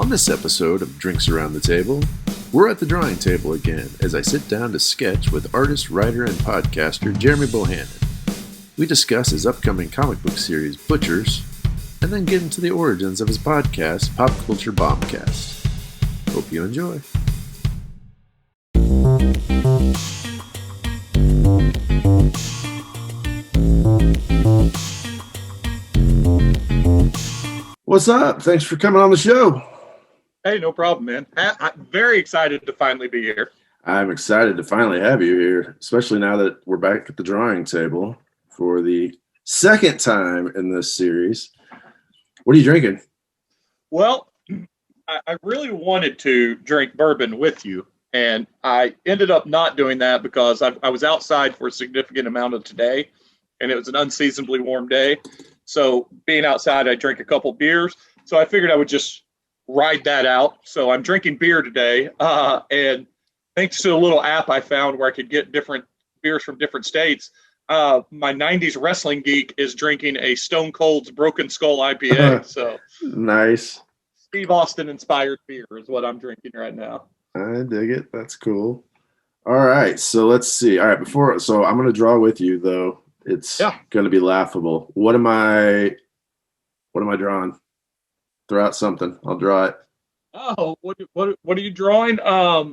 On this episode of Drinks Around the Table, we're at the drawing table again as I sit down to sketch with artist, writer, and podcaster Jeremy Bohannon. We discuss his upcoming comic book series, Butchers, and then get into the origins of his podcast, Pop Culture Bombcast. Hope you enjoy. What's up? Thanks for coming on the show. Hey, no problem, man. I'm very excited to finally be here. I'm excited to finally have you here, especially now that we're back at the drawing table for the second time in this series. What are you drinking? Well, I really wanted to drink bourbon with you, and I ended up not doing that because I was outside for a significant amount of today, and it was an unseasonably warm day. So being outside, I drank a couple beers. So I figured I would just ride that out. So I'm drinking beer today. And thanks to a little app I found where I could get different beers from different states, my 90s wrestling geek is drinking a Stone Cold's Broken Skull IPA. So nice. Steve Austin inspired beer is what I'm drinking right now. I dig it. That's cool. All right. So let's see. All right. So I'm going to draw with you though. It's going to be laughable. What am I drawing? Throw out something. I'll draw it. Oh, what are you drawing? I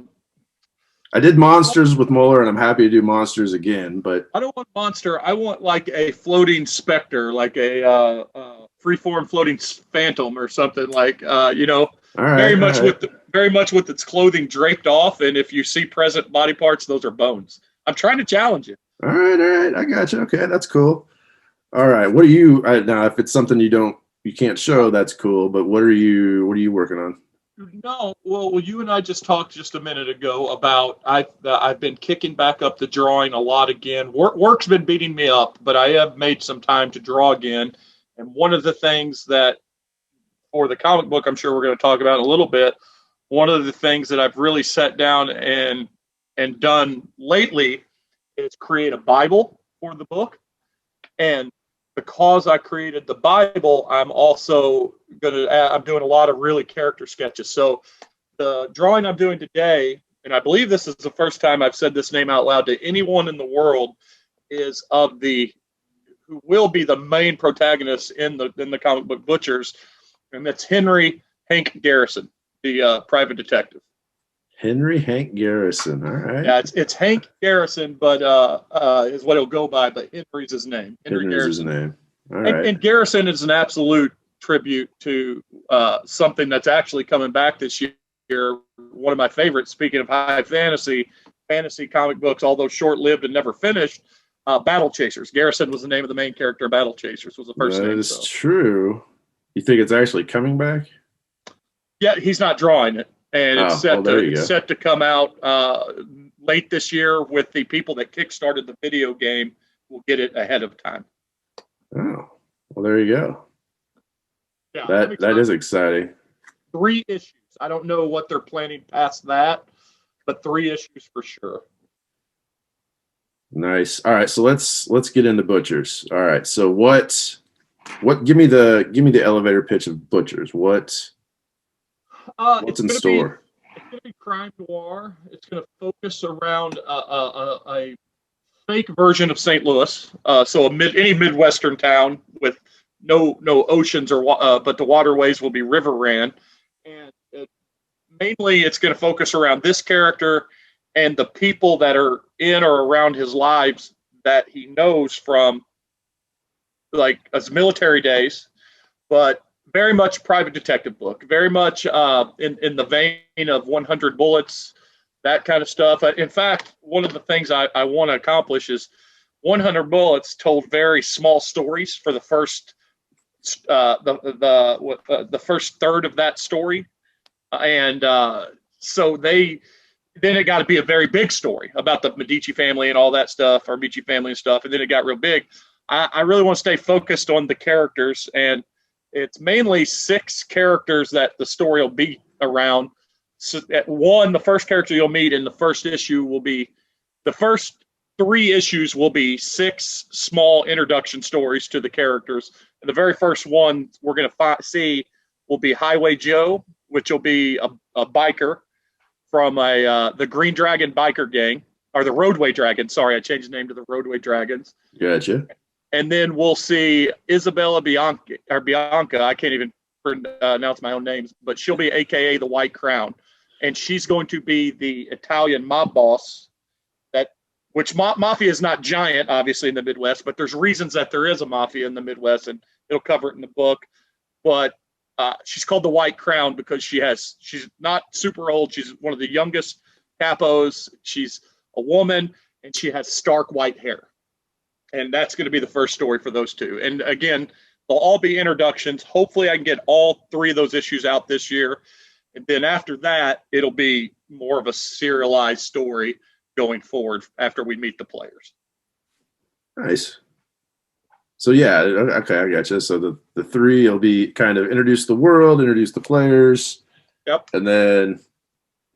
did monsters with Mueller, and I'm happy to do monsters again. But I don't want monster. I want like a floating specter, like a freeform floating phantom or something like very much with its clothing draped off. And if you see present body parts, those are bones. I'm trying to challenge you. All right. I got you. Okay, that's cool. All right. What are you now? If it's something you can't show, that's cool. But what are you working on? No, well, you and I just talked just a minute ago about I've been kicking back up the drawing a lot again. Work's been beating me up, but I have made some time to draw again. And one of the things that for the comic book, I'm sure we're going to talk about in a little bit. One of the things that I've really sat down and done lately is create a Bible for the book. And because I created the Bible, I'm also I'm doing a lot of really character sketches. So the drawing I'm doing today, and I believe this is the first time I've said this name out loud to anyone in the world, is of who will be the main protagonist in the comic book Butchers, and that's Henry Hank Garrison, the private detective. Henry Hank Garrison. All right. Yeah, it's Hank Garrison, but is what he'll go by. But Henry's his name. Henry's Garrison. His name. All right. And Garrison is an absolute tribute to something that's actually coming back this year. One of my favorites. Speaking of high fantasy comic books, although short-lived and never finished, Battle Chasers. Garrison was the name of the main character of Battle Chasers. Was the first name. That is true. You think it's actually coming back? Yeah, he's not drawing it. And it's set to come out late this year with the people that kickstarted the video game will get it ahead of time. Oh, well, there you go. Yeah, that is exciting. 3 issues. I don't know what they're planning past that, but 3 issues for sure. Nice. All right, so let's get into Butchers. All right, so what? Give me the elevator pitch of Butchers. What's in store? It's going to be crime noir. It's going to focus around a fake version of St. Louis. So any Midwestern town with no oceans but the waterways will be river ran. And mainly it's going to focus around this character and the people that are in or around his lives that he knows from like his military days, but very much private detective book, very much in the vein of 100 Bullets, that kind of stuff. In fact, one of the things I want to accomplish is 100 Bullets told very small stories for the first the first third of that story, and so then it got to be a very big story about the Medici family and all that stuff, or Medici family and stuff, and then it got real big. I really want to stay focused on the characters, and it's mainly 6 characters that the story will be around. So the first character you'll meet in the first issue will be the first 3 issues will be 6 small introduction stories to the characters. And the very first one we're going to see will be Highway Joe, which will be a biker from the Green Dragon biker gang, or the Roadway Dragons. Sorry, I changed the name to the Roadway Dragons. Gotcha. And then we'll see Isabella Bianca. I can't even pronounce my own names, but she'll be AKA the White Crown, and she's going to be the Italian mob boss. Which mafia is not giant, obviously, in the Midwest, but there's reasons that there is a mafia in the Midwest, and it'll cover it in the book. But she's called the White Crown because she's not super old. She's one of the youngest capos. She's a woman, and she has stark white hair. And that's going to be the first story for those two. And again, they'll all be introductions. Hopefully I can get all 3 of those issues out this year. And then after that, it'll be more of a serialized story going forward after we meet the players. Nice. So yeah, okay, I gotcha. So the 3 will be kind of introduce the world, introduce the players. Yep. And then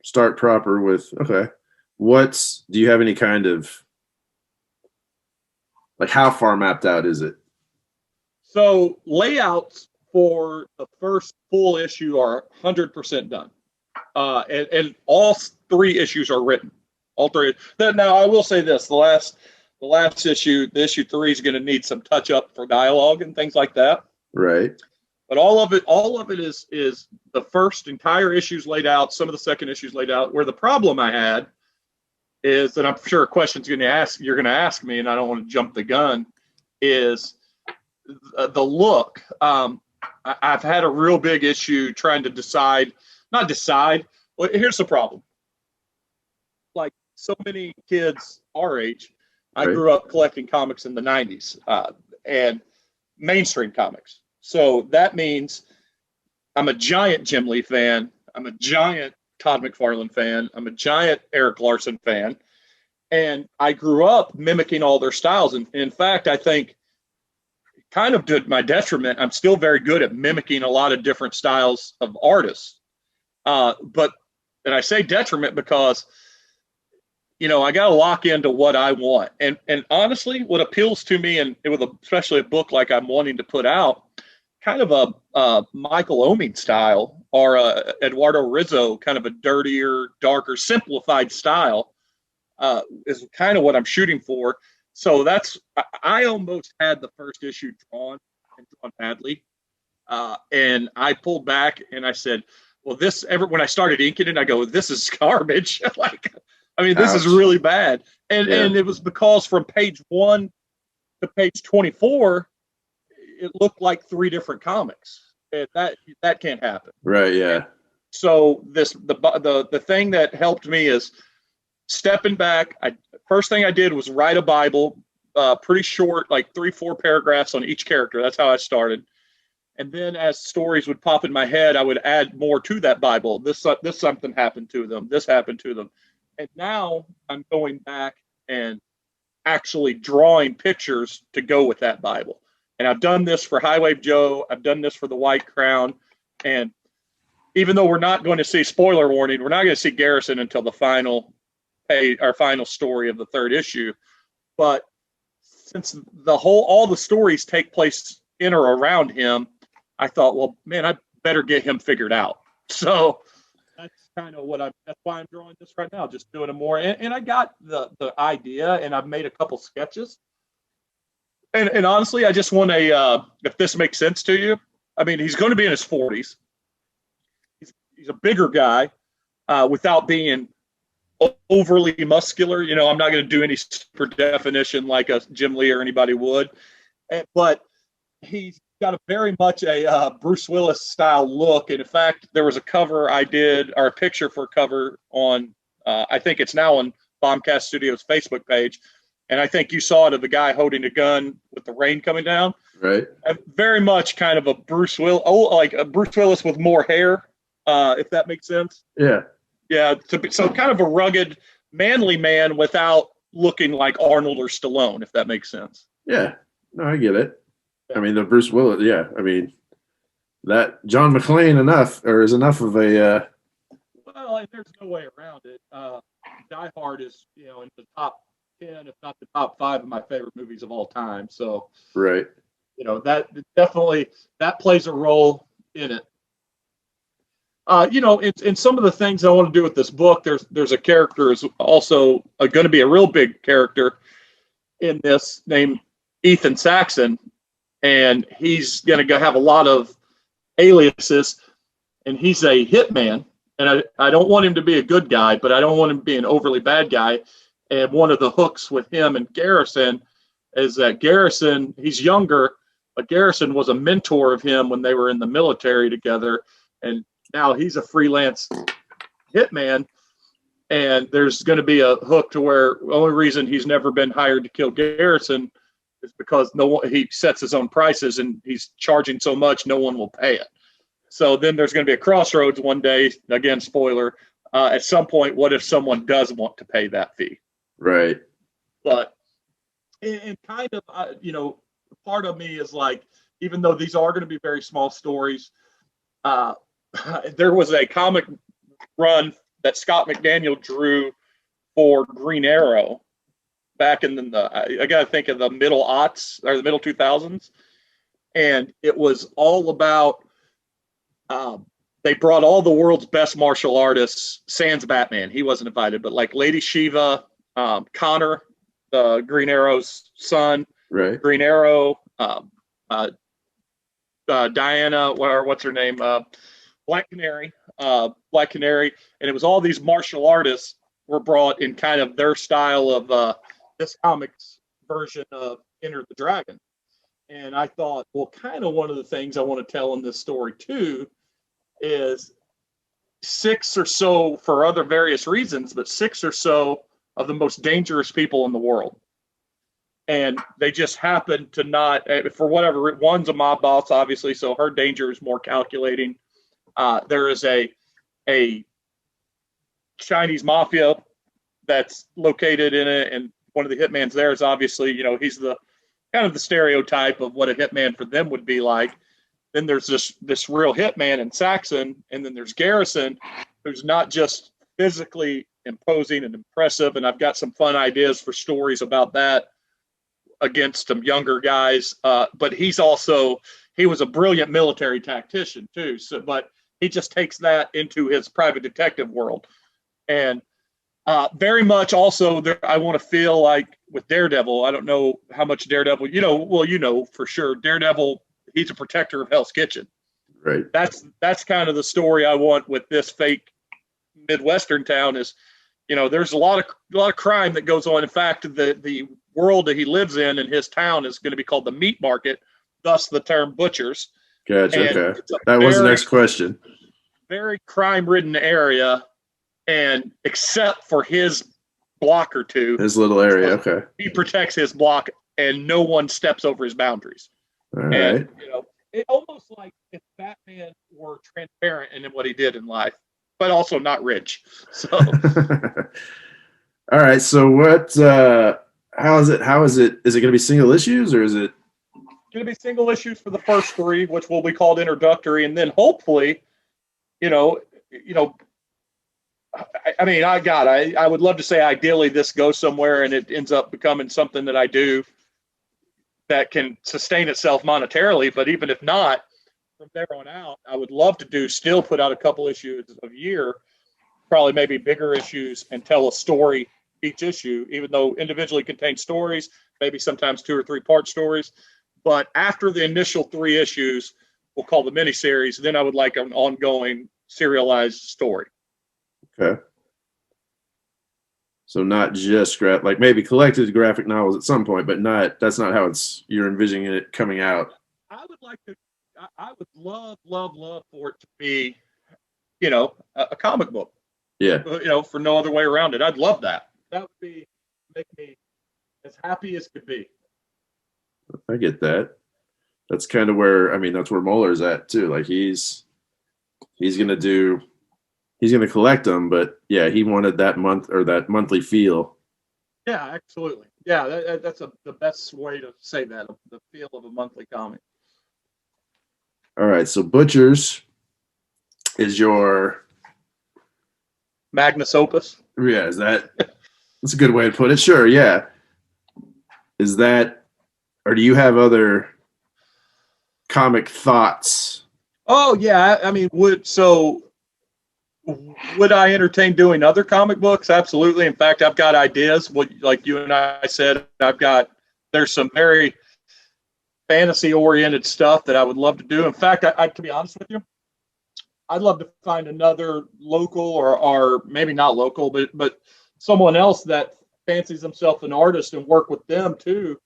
start proper with, okay, do you have any kind of, like, how far mapped out is it? So layouts for the first full issue are 100% done. And all 3 issues are written. All 3. Now, I will say this: the last issue, the issue 3, is going to need some touch up for dialogue and things like that. Right. But all of it is the first entire issues laid out. Some of the second issues laid out. Where the problem I had is, and I'm sure a question's you're going to ask me, and I don't want to jump the gun, is the look. I've had a real big issue trying to not decide. Well, here's the problem. Like so many kids our age, I grew up collecting comics in the 90s and mainstream comics. So that means I'm a giant Jim Lee fan. I'm a giant Todd McFarlane fan. I'm a giant Eric Larson fan. And I grew up mimicking all their styles. And in fact, I think kind of to my detriment, I'm still very good at mimicking a lot of different styles of artists. And I say detriment because, I got to lock into what I want. And honestly, what appeals to me, and with especially a book like I'm wanting to put out, kind of a Michael Oeming style or Eduardo Rizzo, kind of a dirtier, darker, simplified style is kind of what I'm shooting for. So I almost had the first issue drawn badly. And I pulled back and I said, well, when I started inking it, I go, this is garbage. This is really bad. And it was because from page 1 to page 24, it looked like 3 different comics. And that can't happen. Right. Yeah. So the thing that helped me is stepping back. First thing I did was write a Bible, pretty short, like 3-4 paragraphs on each character. That's how I started. And then as stories would pop in my head, I would add more to that Bible. This something happened to them. This happened to them. And now I'm going back and actually drawing pictures to go with that Bible. And I've done this for Highway Joe. I've done this for the White Crown. And even though we're not going to see, spoiler warning, we're not going to see Garrison until the final story of the 3rd issue. But since all the stories take place in or around him, I thought, well, man, I better get him figured out. So that's kind of that's why I'm drawing this right now, just doing it more. And I got the idea, and I've made a couple sketches. And honestly, I just want if this makes sense to you, he's going to be in his 40s. He's a bigger guy without being overly muscular. I'm not going to do any super definition like a Jim Lee or anybody would. But he's got a very much a Bruce Willis style look. And in fact, there was a cover I did, or a picture for a cover on, I think it's now on Bombcast Studios Facebook page. And I think you saw it of the guy holding a gun with the rain coming down. Right. Very much kind of a Bruce Willis, like a Bruce Willis with more hair, if that makes sense. Yeah. Yeah. So kind of a rugged, manly man without looking like Arnold or Stallone, if that makes sense. Yeah. No, I get it. The Bruce Willis, yeah. That John McClane is enough of a. Well, and there's no way around it. Die Hard is, in the top 10, if not the top 5 of my favorite movies of all time. So, right. That definitely plays a role in it. in some of the things I want to do with this book, there's a character is also going to be a real big character in this named Ethan Saxon, and he's going to have a lot of aliases, and he's a hitman, and I don't want him to be a good guy, but I don't want him to be an overly bad guy. And one of the hooks with him and Garrison is that Garrison, he's younger, but Garrison was a mentor of him when they were in the military together, and now he's a freelance hitman. And there's going to be a hook to where the only reason he's never been hired to kill Garrison is because he sets his own prices and he's charging so much no one will pay it. So then there's going to be a crossroads one day. Again, spoiler. At some point, what if someone does want to pay that fee? Right. But and kind of part of me is like, even though these are going to be very small stories, there was a comic run that Scott McDaniel drew for Green Arrow back in I got to think of the middle aughts or the middle 2000s. And it was all about, they brought all the world's best martial artists, sans Batman. He wasn't invited, but like Lady Shiva, Connor, the Green Arrow's son, right. Green Arrow, Diana, or what's her name? Black Canary, and it was all these martial artists were brought in kind of their style of this comics version of Enter the Dragon. And I thought, well, kind of one of the things I want to tell in this story too is 6 or so, for other various reasons, but 6 or so of the most dangerous people in the world. And they just happen to not, for whatever, one's a mob boss, obviously, so her danger is more calculating. There is a Chinese mafia that's located in it, and one of the hitmans there is obviously, he's the kind of the stereotype of what a hitman for them would be like. Then there's this real hitman in Saxon, and then there's Garrison, who's not just physically imposing and impressive, and I've got some fun ideas for stories about that against some younger guys, but he was a brilliant military tactician too. So, but he just takes that into his private detective world. And very much also there, I want to feel like with Daredevil, I don't know how much Daredevil, for sure, Daredevil, he's a protector of Hell's Kitchen. Right. That's kind of the story I want with this fake Midwestern town is, there's a lot of crime that goes on. In fact, the world that he lives in his town is going to be called the meat market, thus the term butchers. Gotcha. Okay. That was the next question. Very crime-ridden area, and except for his block or two, his little area. Okay. He protects his block, and no one steps over his boundaries. All right. It almost like if Batman were transparent in what he did in life, but also not rich. So. All right. So what? How is it? Is it going to be single issues or is it going to be single issues for the first 3, which will be called introductory, and then hopefully, I would love to say ideally this goes somewhere and it ends up becoming something that I do that can sustain itself monetarily. But even if not, from there on out, I would love to still put out a couple issues a year, probably maybe bigger issues, and tell a story each issue, even though individually contained stories, maybe sometimes 2 or 3 part stories. But after the initial 3 issues, we'll call the miniseries, then I would like an ongoing serialized story. Okay. So not just like maybe collected graphic novels at some point, but that's not how you're envisioning it coming out. I would love for it to be, a comic book. Yeah. For no other way around it. I'd love that. That would make me as happy as could be. I get that. That's kind of where, that's where Muller's at too. Like he's going to collect them, but yeah, he wanted that month or that monthly feel. Yeah, absolutely. Yeah. That's the best way to say that, the feel of a monthly comic. All right. So Butchers is your magnus opus. Yeah. That's a good way to put it. Sure. Yeah. Is that, or do you have other comic thoughts? Oh yeah, so Would I entertain doing other comic books? Absolutely. In fact, I've got ideas. Like you and I said, there's some very fantasy-oriented stuff that I would love to do. In fact, to be honest with you, I'd love to find another local or maybe not local, but someone else that fancies themselves an artist and work with them too,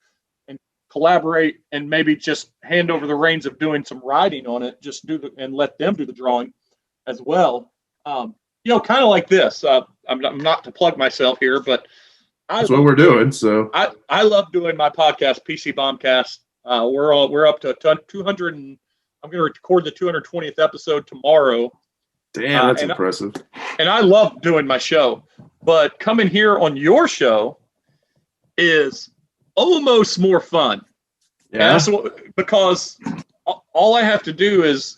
and collaborate and maybe just hand over the reins of doing some writing on it. Just and let them do the drawing as well. Kind of like this. I'm not to plug myself here, but that's what we're doing. So I love doing my podcast, PC Bombcast. We're up to 200, and I'm going to record the 220th episode tomorrow. Damn, that's impressive. And I love doing my show, but coming here on your show is almost more fun. Yeah. Because all I have to do is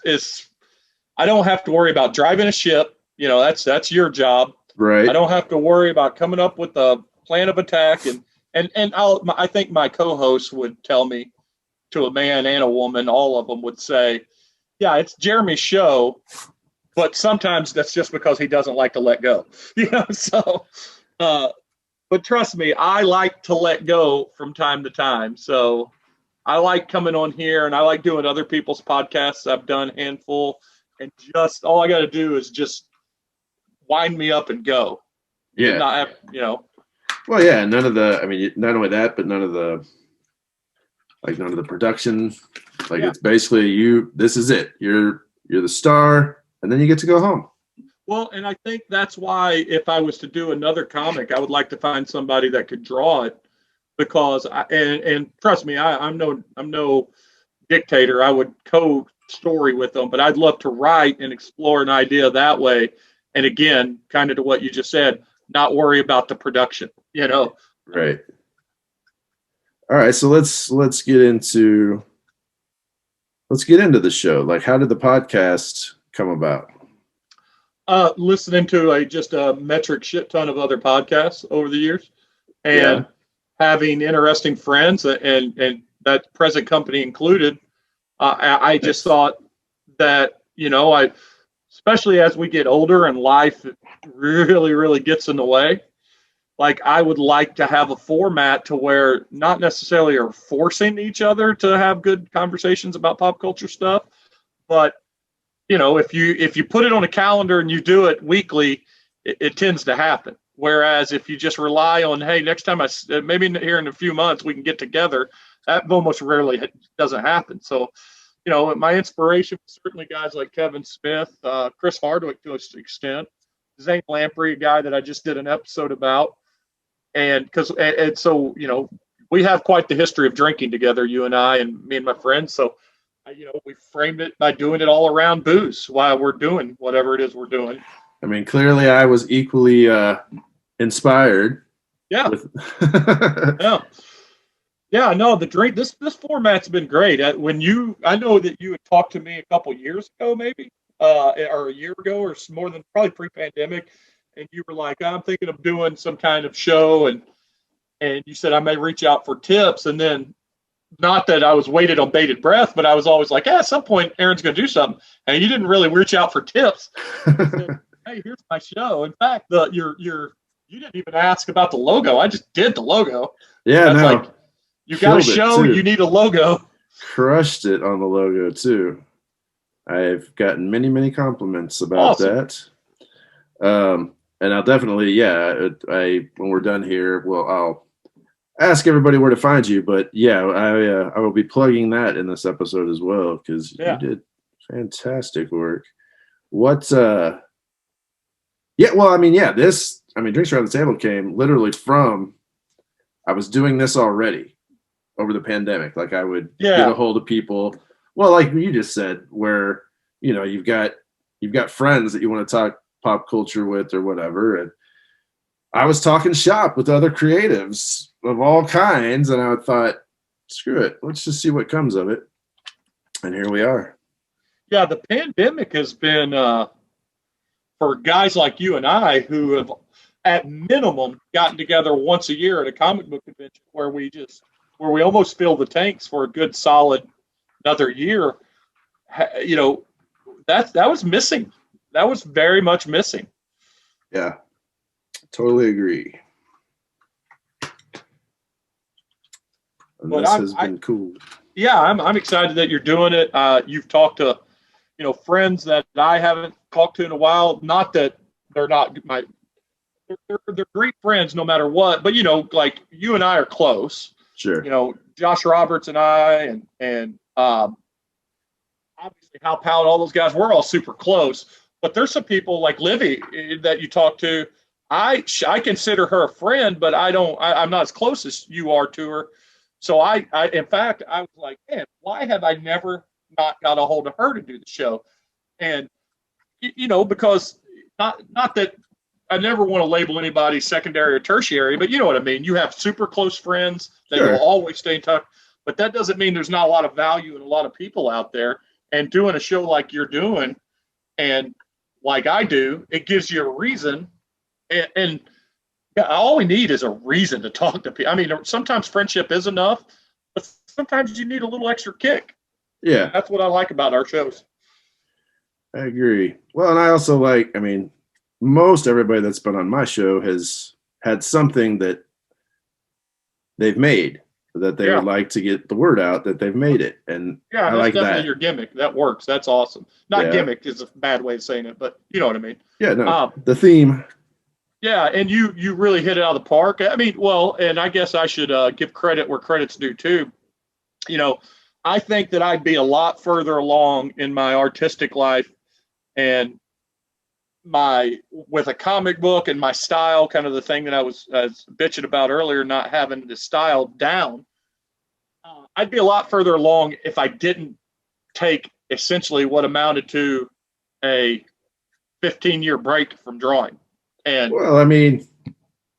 I don't have to worry about driving a ship. That's your job. Right. I don't have to worry about coming up with a plan of attack. And I think my co-host would tell me, to a man and a woman, all of them would say, yeah, it's Jeremy's show, but sometimes that's just because he doesn't like to let go. But trust me, I like to let go from time to time. So I like coming on here, and I like doing other people's podcasts. I've done a handful, and just all I got to do is just wind me up and go. Yeah. And not have, Well, yeah, not only that, but none of the production. It's basically this is it. You're the star, and then you get to go home. Well, and I think that's why if I was to do another comic, I would like to find somebody that could draw it, because and trust me, I'm no dictator. I would co-story with them, but I'd love to write and explore an idea that way. And again, kind of to what you just said, not worry about the production, Right. All right, so let's get into the show. Like, how did the podcast come about? Listening to just a metric shit ton of other podcasts over the years, and having interesting friends, and that present company included. I just thought that, especially as we get older and life really, really gets in the way, like I would like to have a format to where not necessarily are forcing each other to have good conversations about pop culture stuff, but if you put it on a calendar and you do it weekly, it tends to happen. Whereas if you just rely on, hey, next time maybe here in a few months we can get together, that almost rarely doesn't happen. So, my inspiration was certainly guys like Kevin Smith, Chris Hardwick to an extent, Zane Lamprey, a guy that I just did an episode about. And so, we have quite the history of drinking together, you and I, and me and my friends. So, we framed it by doing it all around booze while we're doing whatever it is we're doing. I mean, clearly I was equally inspired. Yeah. Yeah, no, this format's been great. I know that you had talked to me a couple years ago, maybe, or a year ago, or more than probably pre-pandemic, and you were like, I'm thinking of doing some kind of show, and you said I may reach out for tips, and then not that I was waited on bated breath, but I was always like, at some point Aaron's going to do something, and you didn't really reach out for tips. Said, hey, here's my show. In fact, you didn't even ask about the logo. I just did the logo. Yeah, that's like, you got a show, you need a logo. Crushed it on the logo too. I've gotten many, many compliments about that. And I'll definitely, when we're done here, I'll ask everybody where to find you. But I will be plugging that in this episode as well, because you did fantastic work. Drinks Around the Table came literally from, I was doing this already over the pandemic. Like I would get a hold of people. Well, like you just said, where, you've got friends that you want to talk pop culture with or whatever. And I was talking shop with other creatives of all kinds. And I thought, screw it. Let's just see what comes of it. And here we are. Yeah. The pandemic has been, for guys like you and I who have at minimum gotten together once a year at a comic book convention where we almost fill the tanks for a good solid another year, that was missing. that was very much missing. Yeah, totally agree. And But this has been cool. Yeah, I'm excited that you're doing it. You've talked to, friends that I haven't talked to in a while. Not that they're not they're great friends no matter what. But like you and I are close. Sure. Josh Roberts and I, and obviously Hal Powell, all those guys, we're all super close. But there's some people like Livy that you talk to. I consider her a friend, but I'm not as close as you are to her. So in fact, I was like, man, why have I never not got a hold of her to do the show? And, because not that I never want to label anybody secondary or tertiary, but you know what I mean? You have super close friends that Sure. you'll always stay in touch, but that doesn't mean there's not a lot of value in a lot of people out there. And doing a show like you're doing and like I do, it gives you a reason. And yeah, all we need is a reason to talk to people. I mean, sometimes friendship is enough, but sometimes you need a little extra kick. Yeah. That's what I like about our shows. I agree. Well, and I also most everybody that's been on my show has had something that they've made that they would like to get the word out that they've made it. And yeah, I that's like definitely that. your gimmick. That works. That's awesome. Not gimmick is a bad way of saying it, but you know what I mean. Yeah, no. The theme. Yeah, and you really hit it out of the park. I mean, well, and I guess I should give credit where credit's due too. I think that I'd be a lot further along in my artistic life and with a comic book and my style, kind of the thing that I was bitching about earlier, not having the style down. I'd be a lot further along if I didn't take essentially what amounted to a 15-year break from drawing. And well, I mean,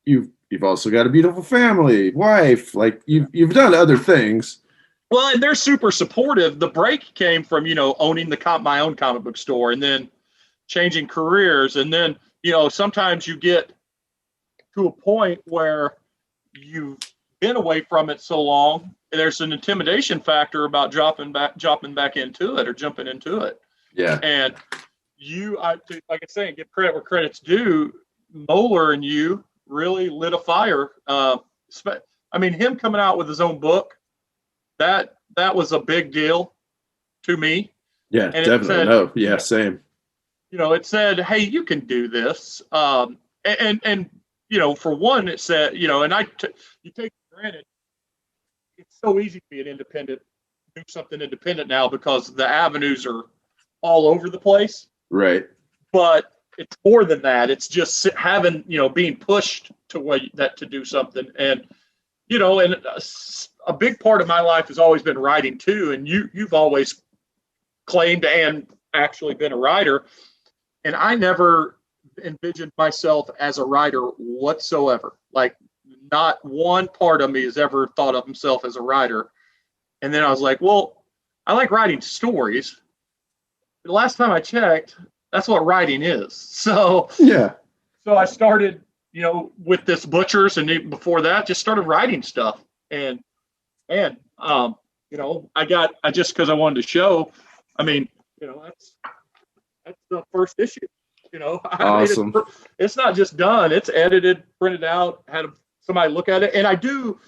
you've also got a beautiful family, wife, like you've done other things. Well, and they're super supportive. The break came from, owning my own comic book store and then changing careers. And then, sometimes you get to a point where you've been away from it so long, there's an intimidation factor about jumping back into it or jumping into it. Yeah. And like I say, give credit where credit's due. Moeller and you really lit a fire. I mean, him coming out with his own book, that was a big deal to me. Yeah, and definitely. Same. It said, hey, you can do this. And for one, it said, and you take for granted, it's so easy to be an independent, do something independent now because the avenues are all over the place. Right. But it's more than that. It's just having, being pushed to do something. And, and a big part of my life has always been writing too. And you've always claimed and actually been a writer. And I never envisioned myself as a writer whatsoever. Like not one part of me has ever thought of himself as a writer. And then I was like, well, I like writing stories. The last time I checked, that's what writing is. So yeah. So I started, with this Butchers, and even before that, just started writing stuff. And I just because I wanted to show. I mean, that's the first issue. Awesome. It's not just done; it's edited, printed out, had somebody look at it, and I do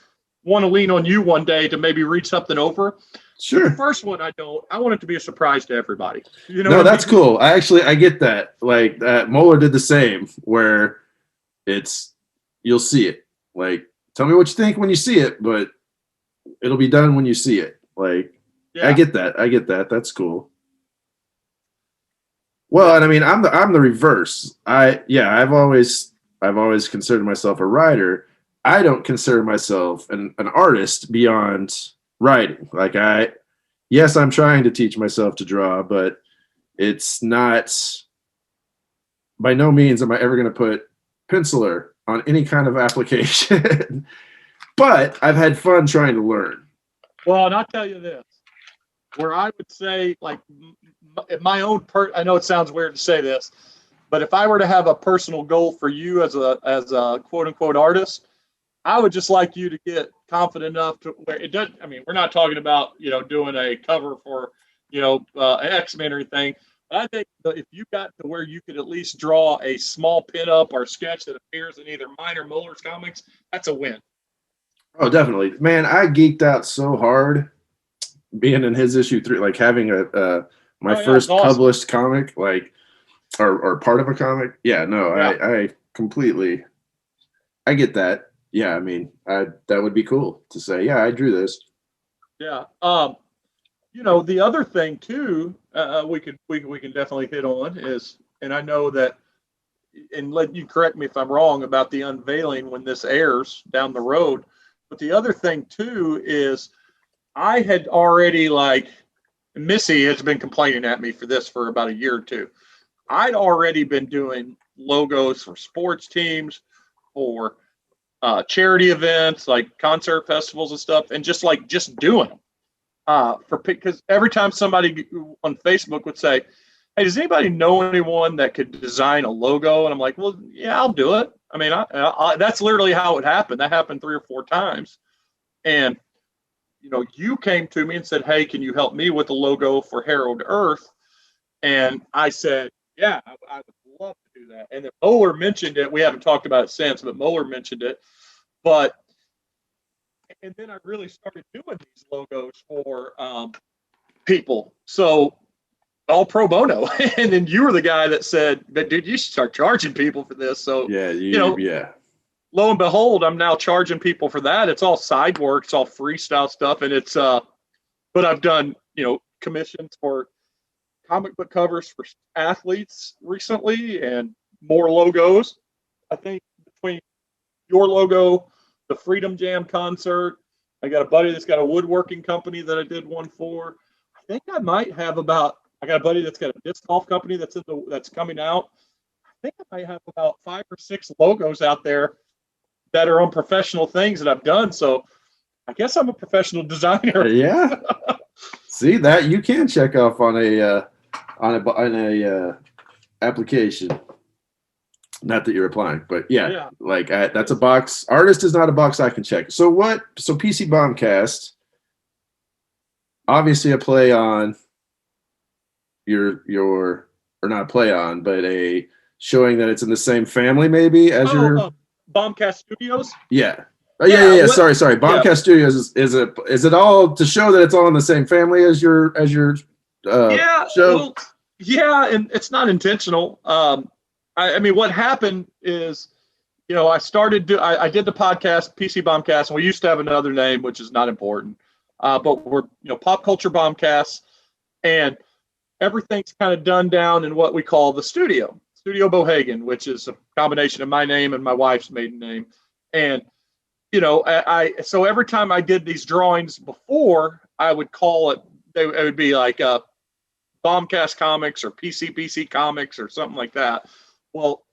want to lean on you one day to maybe read something over. Sure. The first one, I want it to be a surprise to everybody. No, that's cool. I get that. Like that, Moeller did the same. Where you'll see it. Like, tell me what you think when you see it, but it'll be done when you see it. Like, yeah. I get that. That's cool. Well, and I mean, I'm the reverse. I've always considered myself a writer. I don't consider myself an artist beyond writing. Like I'm trying to teach myself to draw, but it's not, by no means am I ever going to put penciler on any kind of application, but I've had fun trying to learn. Well, and I'll tell you this, where I would say like my own I know it sounds weird to say this, but if I were to have a personal goal for you as a quote unquote artist, I would just like you to get confident enough to where it doesn't. I mean, we're not talking about doing a cover for X-Men or anything. I think if you got to where you could at least draw a small pinup or sketch that appears in either mine or Muller's comics, that's a win. Oh, definitely, man. I geeked out so hard being in his issue 3, like having my first awesome. published comic, like or part of a comic. Yeah, no, Yeah. I completely, I get that. Yeah, I mean, that would be cool to say, yeah, I drew this. Yeah. The other thing too, we can definitely hit on is, and I know that, and let you correct me if I'm wrong about the unveiling when this airs down the road. But the other thing too is I had already, like, Missy has been complaining at me for this for about a year or two. I'd already been doing logos for sports teams, for charity events like concert festivals and stuff, and just doing them. Because every time somebody on Facebook would say, "Hey, does anybody know anyone that could design a logo?" And I'm like, "Well, yeah, I'll do it." I mean, that's literally how it happened. That happened 3 or 4 times, and you came to me and said, "Hey, can you help me with the logo for Herald Earth?" And I said, "Yeah, I would love to do that." And then Moeller mentioned it. We haven't talked about it since, but Moeller mentioned it. And then I really started doing these logos for people. So all pro bono. And then you were the guy that said, "But dude, you should start charging people for this." So Yeah, yeah. Lo and behold, I'm now charging people for that. It's all side work, it's all freestyle stuff, and it's but I've done, commissions for comic book covers for athletes recently and more logos. I think between your logo, the Freedom Jam concert, I got a buddy that's got a woodworking company that I did one for. I think I might have I got a buddy that's got a disc golf company that's coming out. I think I might have about 5 or 6 logos out there that are on professional things that I've done. So I guess I'm a professional designer. Yeah. See that you can check off on a application. Not that you're applying, but yeah. Like that's a box. Artist is not a box I can check. So what? So PC Bombcast, obviously a play on your or not a play on, but a showing that it's in the same family maybe as your Bombcast Studios. Yeah. Oh, yeah. Sorry. Bombcast Studios is it all to show that it's all in the same family as your show? Well, yeah, and it's not intentional. I mean, what happened is, I did the podcast PC Bombcast, and we used to have another name, which is not important. But we're Pop Culture Bombcast, and everything's kind of done down in what we call the Studio Bohannon, which is a combination of my name and my wife's maiden name. And, so every time I did these drawings before, I would call it would be like Bombcast Comics or PC Comics or something like that. Well,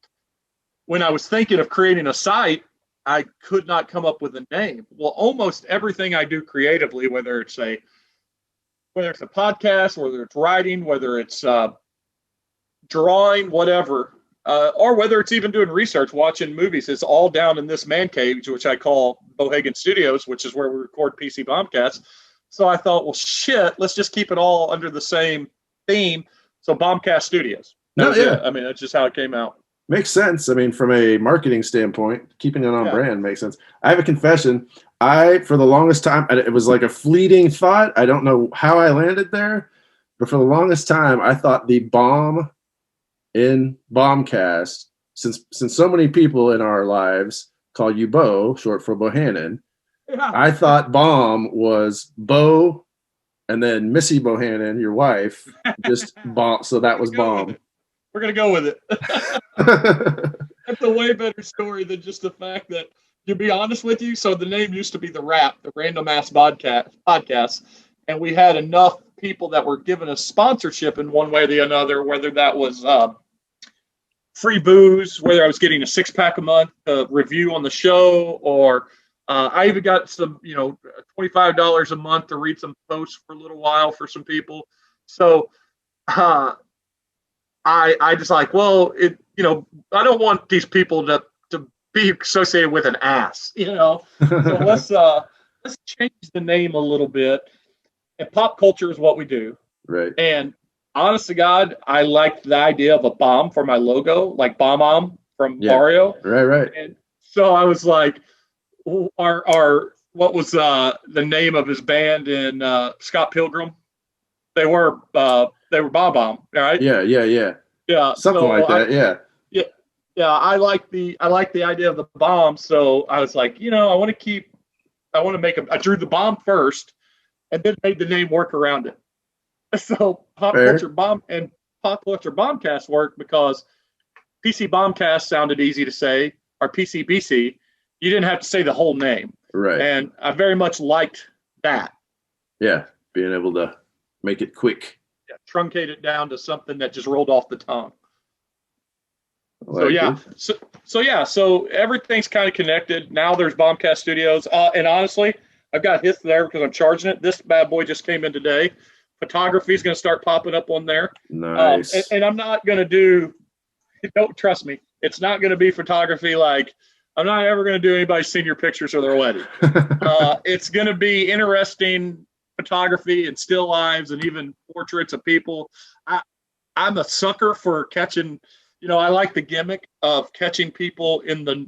when I was thinking of creating a site, I could not come up with a name. Well, almost everything I do creatively, whether it's a podcast, whether it's writing, whether it's drawing, whatever, or whether it's even doing research, watching movies, it's all down in this man cave, which I call Bohannon Studios, which is where we record PC Bombcast. So I thought, well, shit, let's just keep it all under the same theme. So Bombcast Studios. I mean, that's just how it came out. Makes sense. I mean, from a marketing standpoint, keeping it on brand makes sense. I have a confession. For the longest time, it was like a fleeting thought. I don't know how I landed there, but for the longest time, I thought the bomb in Bombcast, since so many people in our lives call you Bo, short for Bohannon, I thought bomb was Bo and then Missy Bohannon, your wife, just bomb. So that was bomb. We're going to go with it. That's a way better story than just the fact that, to be honest with you, so the name used to be The Random Ass Podcast, and we had enough people that were giving us sponsorship in one way or the other, whether that was free booze, whether I was getting a 6-pack a month review on the show, or I even got some, $25 a month to read some posts for a little while for some people. So I just like, well, I don't want these people to be associated with an ass, So let's change the name a little bit. And pop culture is what we do. Right. And honest to God, I liked the idea of a bomb for my logo, like Bob-omb from Yeah. Mario. Right. And so I was like, what was the name of his band in Scott Pilgrim? They were Bob-omb, right? Yeah. Yeah. Something like that. Yeah. Yeah. I like the idea of the bomb. So I was like, I want to make I drew the bomb first, and then made the name work around it. So Fair. Pop Culture Bombcast worked because PC Bombcast sounded easy to say, or PCBC. You didn't have to say the whole name. Right. And I very much liked that. Yeah. Being able to make it quick. Yeah, truncate it down to something that just rolled off the tongue. Like So everything's kind of connected. Now there's Bombcast Studios. And honestly, I've got hits there because I'm charging it. This bad boy just came in today. Photography is going to start popping up on there. Nice. And I'm not going to do, don't trust me, it's not going to be photography like, I'm not ever going to do anybody's senior pictures of their wedding. It's going to be interesting photography and still lives and even portraits of people. I'm a sucker for catching, I like the gimmick of catching people in the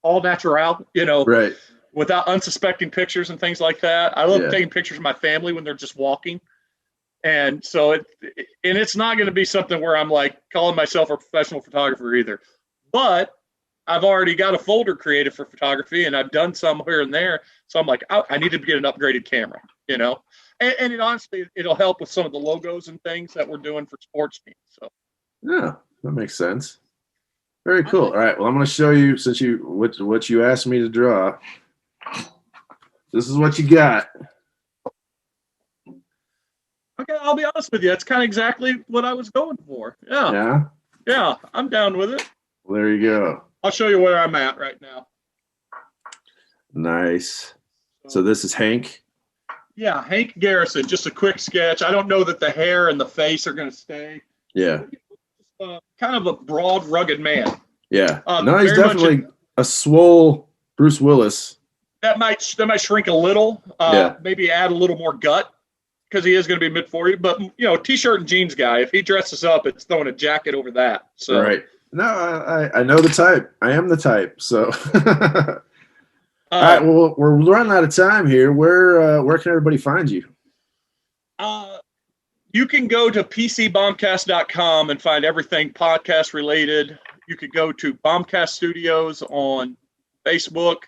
all natural, Right. without unsuspecting pictures and things like that. I love taking pictures of my family when they're just walking. And so it's not going to be something where I'm like calling myself a professional photographer either. But I've already got a folder created for photography, and I've done some here and there. So I'm like, I need to get an upgraded camera, And it honestly, it'll help with some of the logos and things that we're doing for sports teams. So yeah, that makes sense. Very cool. All right. Well, I'm going to show you what you asked me to draw. This is what you got. Okay, I'll be honest with you. That's kind of exactly what I was going for. Yeah, I'm down with it. Well, there you go. I'll show you where I'm at right now. Nice. So this is Hank. Yeah, Hank Garrison. Just a quick sketch. I don't know that the hair and the face are going to stay. Yeah. Kind of a broad, rugged man. Yeah. No, he's definitely a swole Bruce Willis. That might shrink a little. Maybe add a little more gut because he is going to be mid-40. But t-shirt and jeans guy. If he dresses up, it's throwing a jacket over that. So right. No, I know the type. I am the type. So. All right. Well, we're running out of time here. Where can everybody find you? You can go to pcbombcast.com and find everything podcast related. You could go to Bombcast Studios on Facebook.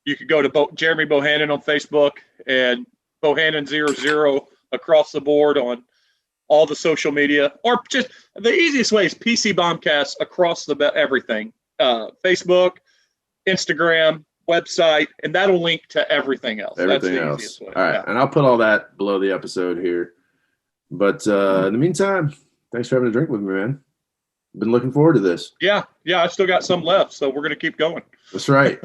You could go to Jeremy Bohannon on Facebook and Bohannon00 across the board on all the social media. Or just the easiest way is PC Bombcast across everything. Facebook, Instagram, website, and that'll link to everything else. Everything That's the else. easiest way. All right. Yeah. And I'll put all that below the episode here. But in the meantime, thanks for having a drink with me, man. Been looking forward to this. Yeah, I still got some left, so we're going to keep going. That's right.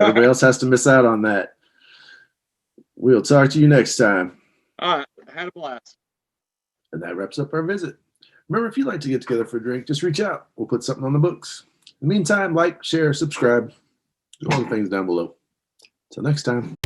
Everybody else has to miss out on that. We'll talk to you next time. All right. I had a blast. And that wraps up our visit. Remember, if you'd like to get together for a drink, just reach out. We'll put something on the books. In the meantime, like, share, subscribe. Do all the things down below. Till next time.